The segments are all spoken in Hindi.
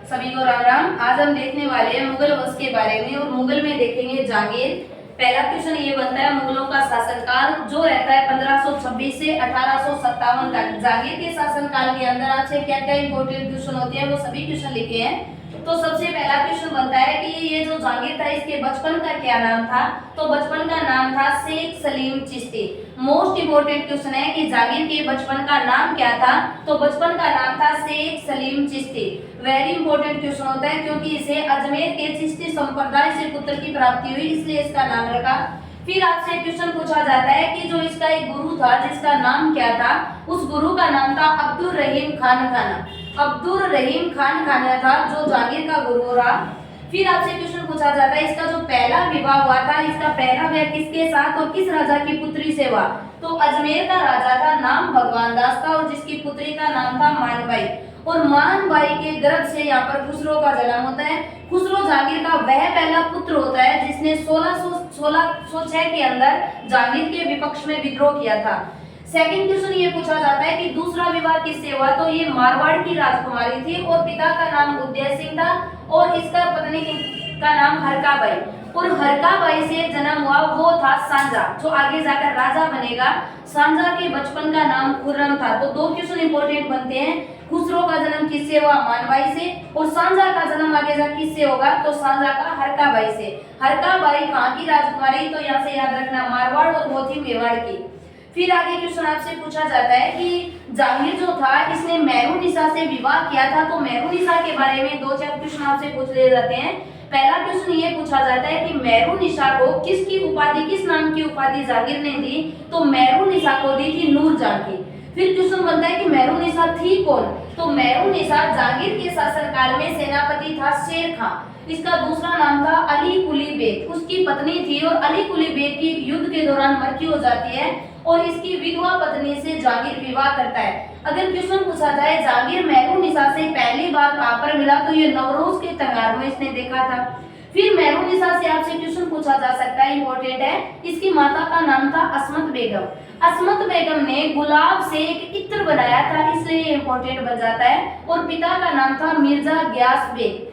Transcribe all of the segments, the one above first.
सभी को राम राम। आज हम देखने वाले हैं मुगल वंश के बारे में और मुगल में देखेंगे जहांगीर। पहला क्वेश्चन ये बनता है मुगलों का शासनकाल जो रहता है 1526 से 1857 तक। जहांगीर के शासनकाल के अंदर आपसे क्या क्या इंपॉर्टेंट क्वेश्चन होते हैं वो सभी क्वेश्चन लिखे हैं। तो सबसे पहला क्वेश्चन बनता है कि ये जो जहांगीर था इसके बचपन का क्या नाम था। तो बचपन का नाम था Sheikh Salim Chishti. Most important question है कि जहांगीर के बचपन का नाम क्या था। तो बचपन का नाम था Sheikh Salim Chishti. Very important question होता है क्योंकि इसे अजमेर के चिश्ती संप्रदाय से पुत्र की प्राप्ति हुई इसलिए इसका नाम रखा। फिर आपसे क्वेश्चन पूछा जाता है कि जो इसका एक गुरु था जिसका नाम क्या था। उस गुरु का नाम था अब्दुल रहीम खान खाना। अब्दुल रहीम खान खाना था जो जहांगीर का गुरु रहा। फिर आपसे क्वेश्चन पूछा जाता है इसका जो पहला विवाह हुआ था इसका पहला विवाह किसके साथ और किस राजा की पुत्री से हुआ। तो अजमेर का राजा था नाम भगवान दास था और जिसकी पुत्री का नाम था मानबाई। और मानबाई के गर्भ से यहाँ पर खुसरो का जन्म होता है। खुसरो जहांगीर का वह पहला पुत्र होता है जिसने 1606 के अंदर जहांगीर के विपक्ष में विद्रोह किया था। सेकंड क्वेश्चन ये पूछा जाता है कि दूसरा विवाह किससे हुआ। तो ये मारवाड़ की राजकुमारी थी और पिता का नाम उदय सिंह था और इसका पत्नी का नाम हरकाबाई। और हरकाबाई से जन्म हुआ वो था सांझा जो आगे जाकर राजा बनेगा। सांझा के बचपन का नाम खुर्रम था। तो दो क्वेश्चन इंपॉर्टेंट बनते हैं। खुसरो का जन्म किससे हुआ मानबाई से और सांझा का जन्म आगे जाकर किससे होगा। तो सांझा का हरकाबाई से। हरकाबाई कहाँ की राजकुमारी। तो यहाँ से याद रखना मारवाड़ और वो थी मेवाड़ की। फिर आगे क्वेश्चन आपसे पूछा जाता है कि जहांगीर जो था इसने मेहरुनिसा से विवाह किया था। तो मेहरुनिसा के बारे में दो चार क्वेश्चन आपसे पूछ लिए जाते हैं। पहला क्वेश्चन ये पूछा जाता है कि मेहरुनिसा को किसकी उपाधि किस नाम की उपाधि जहांगीर ने दी। तो मेहरुनिसा को दी थी नूरजहां की। फिर क्वेश्चन बनता है कि मेहरुनिसा थी कौन। तो मेहरुनिसा जहांगीर के शासनकाल में सेनापति था शेर खां। इसका दूसरा नाम था अली कुली बेग। उसकी पत्नी थी और अली कुली बेग की युद्ध के दौरान मृत्यु हो जाती है और इसकी विधवा पत्नी से जहांगीर विवाह करता है। अगर क्वेश्चन पूछा जाए जहांगीर मेहरुनिसा से पहली बार कहां पर मिला तो ये नवरोज के त्योहार में इसने देखा था। फिर मेहरुनिसा से आपसे क्वेश्चन पूछा जा सकता है इंपॉर्टेंट है। इसकी माता का नाम था असमत बेगम। असमत बेगम ने गुलाब से एक इत्र बनाया था इसलिए इंपॉर्टेंट बन जाता है। और पिता का नाम था मिर्जा ग्यास बेग।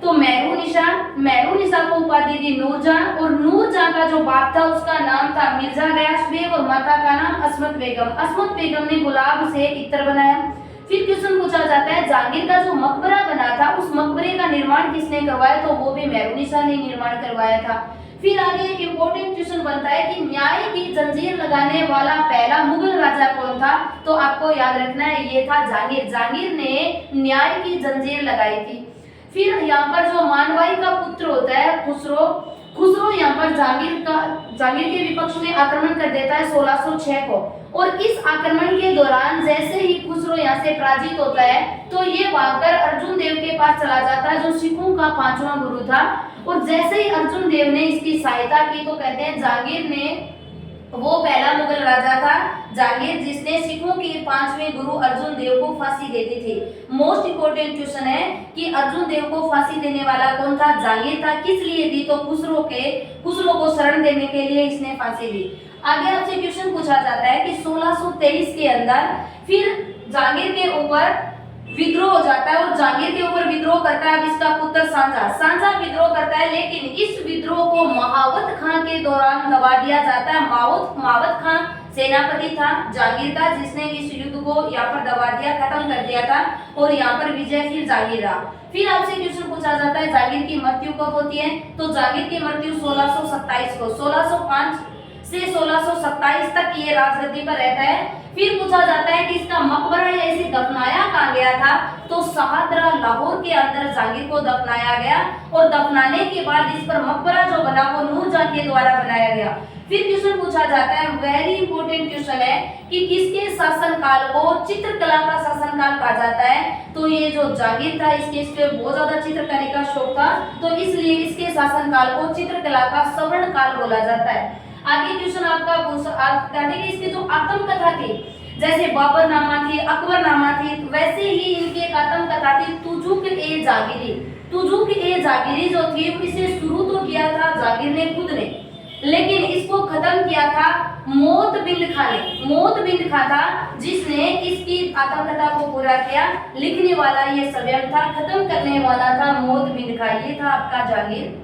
तो मेहरुनिसा को उपाधि दी नूरजहां और नूरजहां का जो बाप था उसका नाम था मिर्जा गयास बेग और माता का नाम असमत बेगम। असमत बेगम ने गुलाब से इत्र बनाया। फिर क्वेश्चन पूछा जाता है जहांगीर का जो मकबरा बना था उस मकबरे का निर्माण किसने करवाया। तो वो भी मेहरुनिसा ने निर्माण करवाया था। फिर आगे एक इम्पोर्टेंट क्वेश्चन बनता है कि न्याय की जंजीर लगाने वाला पहला मुगल राजा कौन था। तो आपको याद रखना है ये था जहांगीर। जहांगीर ने न्याय की जंजीर लगाई थी। फिर यहाँ पर जो मानबाई का पुत्र होता है खुसरो यहाँ पर जहांगीर के विपक्ष में आक्रमण कर देता है 1606 को। और इस आक्रमण के दौरान जैसे ही खुसरो यहाँ से पराजित होता है तो ये भागकर अर्जुन देव के पास चला जाता है जो सिखों का पांचवा गुरु था। और जैसे ही अर्जुन देव ने इसकी सहायता की तो कहते हैं जहांगीर ने वो पहला मुगल राजा था जहांगीर जिसने सिखों के पांचवें गुरु अर्जुन देव को फांसी दे दी थी। मोस्ट इंपोर्टेंट क्वेश्चन है कि अर्जुन देव को फांसी देने वाला कौन था। जहांगीर था। किस लिए दी। तो खुसरो को शरण देने के लिए इसने फांसी दी। आगे आपसे क्वेश्चन पूछा जाता है कि 1623 के अंदर फिर जहांगीर के ऊपर विद्रोह हो जाता है और जहांगीर के ऊपर विद्रोह करता है अब इसका पुत्र सांझा विद्रोह करता है। लेकिन इस विद्रोह को महावत खां के दौरान दबा दिया जाता है। महावत खां सेनापति था जहांगीर का जिसने इस युद्ध को यहाँ पर दबा दिया खत्म कर दिया था और यहाँ पर विजय फिर जहांगीर रहा। फिर आपसे क्वेश्चन पूछा जाता है जहांगीर की मृत्यु कब होती है। तो जहांगीर की मृत्यु 1627 को। 1605 से 1627 तक ये राजगद्दी पर रहता है। फिर पूछा जाता है कि इसका मकबरा या इसे दफनाया कहाँ गया था। तो शाहदरा लाहौर के अंदर जहांगीर को दफनाया गया और दफनाने के बाद इस पर मकबरा जो बना वो नूरजहां के द्वारा बनाया गया। फिर क्वेश्चन पूछा जाता है वेरी इंपॉर्टेंट क्वेश्चन है कि किसके शासनकाल को चित्रकला का शासनकाल कहा जाता है। तो ये जो जहांगीर था इसके बहुत ज्यादा चित्रकारी का शौक था तो इसलिए इसके शासनकाल को चित्रकला का स्वर्ण काल बोला जाता है। आगे क्वेश्चन आपका कहते हैं कि इसकी जो आत्मकथा थी जैसे बाबर नामा थी अकबर नामा थी वैसे ही इनकी एक आत्मकथा थी तुजुक ए जागीरी। तुजुक ए जागीरी जो थी इसे शुरू तो किया था जहांगीर ने खुद ने। लेकिन इसको खत्म किया था मौत बिंद खा ने। मौत बिंद खा था जिसने इसकी आत्मकथा को पूरा किया। लिखने वाला ये स्वयं था, खत्म करने वाला था मौत बिंद खा। ये था आपका जागीर